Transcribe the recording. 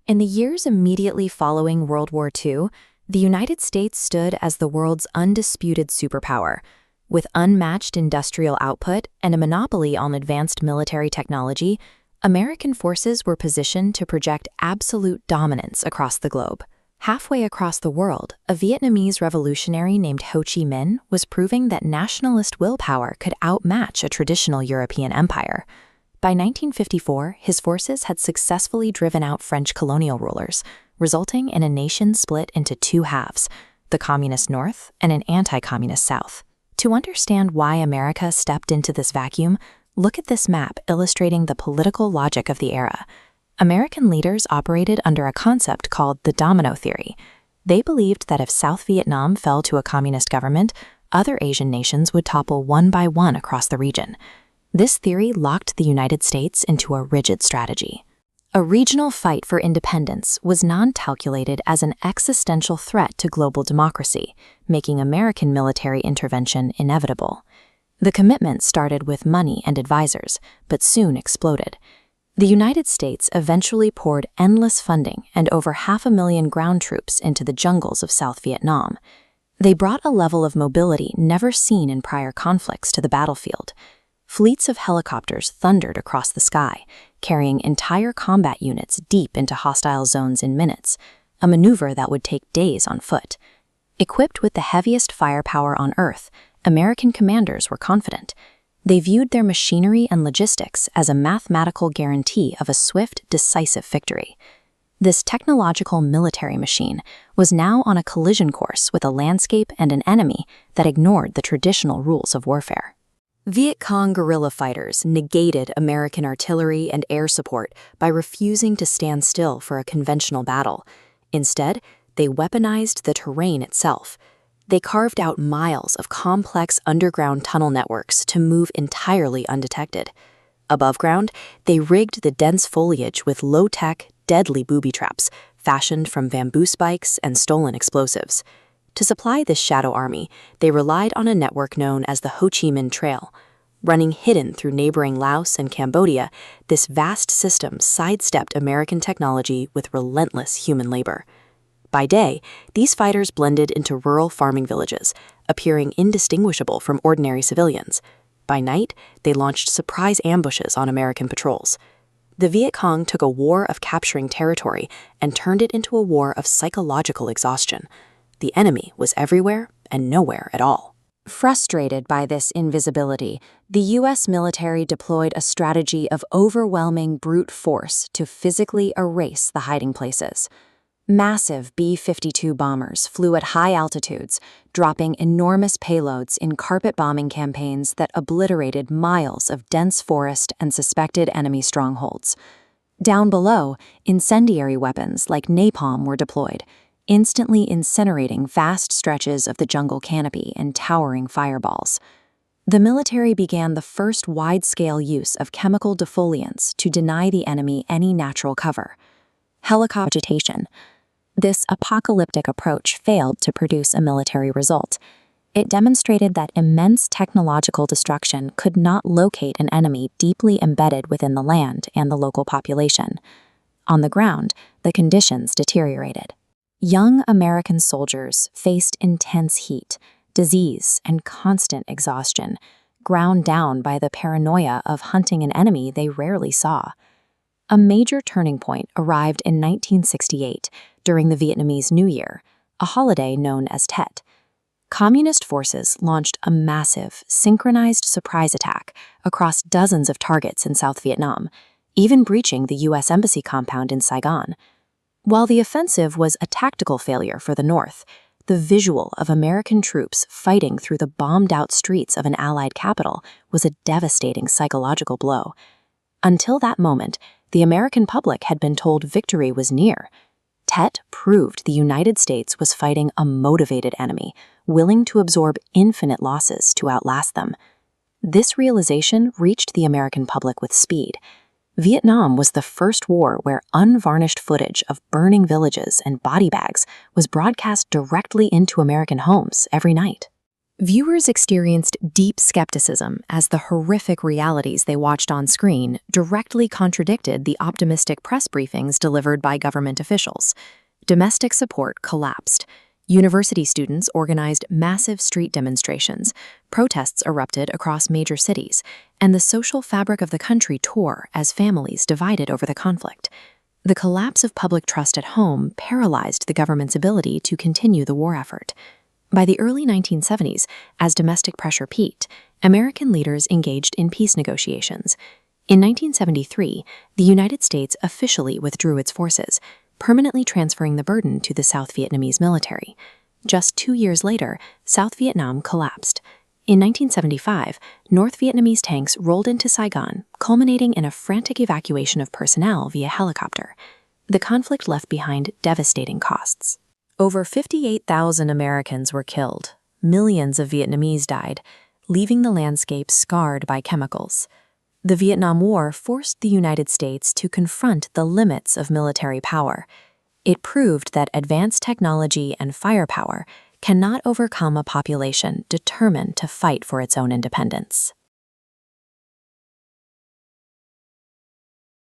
In the years immediately following World War II, the United States stood as the world's undisputed superpower. With unmatched industrial output and a monopoly on advanced military technology, American forces were positioned to project absolute dominance across the globe. Halfway across the world, a Vietnamese revolutionary named Ho Chi Minh was proving that nationalist willpower could outmatch a traditional European empire. By 1954, his forces had successfully driven out French colonial rulers, resulting in a nation split into two halves, the communist North and an anti-communist South. To understand why America stepped into this vacuum, look at this map illustrating the political logic of the era. American leaders operated under a concept called the domino theory. They believed that if South Vietnam fell to a communist government, other Asian nations would topple one by one across the region. This theory locked the United States into a rigid strategy. A regional fight for independence was calculated as an existential threat to global democracy, making American military intervention inevitable. The commitment started with money and advisors, but soon exploded. The United States eventually poured endless funding and over 500,000 ground troops into the jungles of South Vietnam. They brought a level of mobility never seen in prior conflicts to the battlefield. Fleets of helicopters thundered across the sky, carrying entire combat units deep into hostile zones in minutes, a maneuver that would take days on foot. Equipped with the heaviest firepower on Earth, American commanders were confident. They viewed their machinery and logistics as a mathematical guarantee of a swift, decisive victory. This technological military machine was now on a collision course with a landscape and an enemy that ignored the traditional rules of warfare. Viet Cong guerrilla fighters negated American artillery and air support by refusing to stand still for a conventional battle. Instead, they weaponized the terrain itself. They carved out miles of complex underground tunnel networks to move entirely undetected. Above ground, they rigged the dense foliage with low-tech, deadly booby traps fashioned from bamboo spikes and stolen explosives. To supply this shadow army, they relied on a network known as the Ho Chi Minh Trail. Running hidden through neighboring Laos and Cambodia, this vast system sidestepped American technology with relentless human labor. By day, these fighters blended into rural farming villages, appearing indistinguishable from ordinary civilians. By night, they launched surprise ambushes on American patrols. The Viet Cong took a war of capturing territory and turned it into a war of psychological exhaustion. The enemy was everywhere and nowhere at all. Frustrated by this invisibility, the U.S. military deployed a strategy of overwhelming brute force to physically erase the hiding places. Massive B-52 bombers flew at high altitudes, dropping enormous payloads in carpet bombing campaigns that obliterated miles of dense forest and suspected enemy strongholds. Down below, incendiary weapons like napalm were deployed, instantly incinerating vast stretches of the jungle canopy in towering fireballs. The military began the first wide-scale use of chemical defoliants to deny the enemy any natural cover. Helicopter vegetation. This apocalyptic approach failed to produce a military result. It demonstrated that immense technological destruction could not locate an enemy deeply embedded within the land and the local population. On the ground, the conditions deteriorated. Young American soldiers faced intense heat, disease, and constant exhaustion, ground down by the paranoia of hunting an enemy they rarely saw. A major turning point arrived in 1968 during the Vietnamese New Year, a holiday known as Tet. Communist forces launched a massive, synchronized surprise attack across dozens of targets in South Vietnam, even breaching the U.S. Embassy compound in Saigon. While the offensive was a tactical failure for the North, the visual of American troops fighting through the bombed-out streets of an Allied capital was a devastating psychological blow. Until that moment, the American public had been told victory was near. Tet proved the United States was fighting a motivated enemy, willing to absorb infinite losses to outlast them. This realization reached the American public with speed. Vietnam was the first war where unvarnished footage of burning villages and body bags was broadcast directly into American homes every night. Viewers experienced deep skepticism as the horrific realities they watched on screen directly contradicted the optimistic press briefings delivered by government officials. Domestic support collapsed. University students organized massive street demonstrations, protests erupted across major cities, and the social fabric of the country tore as families divided over the conflict. The collapse of public trust at home paralyzed the government's ability to continue the war effort. By the early 1970s, as domestic pressure peaked, American leaders engaged in peace negotiations. In 1973, the United States officially withdrew its forces, permanently transferring the burden to the South Vietnamese military. Just 2 years later, South Vietnam collapsed. In 1975, North Vietnamese tanks rolled into Saigon, culminating in a frantic evacuation of personnel via helicopter. The conflict left behind devastating costs. Over 58,000 Americans were killed. Millions of Vietnamese died, leaving the landscape scarred by chemicals. The Vietnam War forced the United States to confront the limits of military power. It proved that advanced technology and firepower cannot overcome a population determined to fight for its own independence.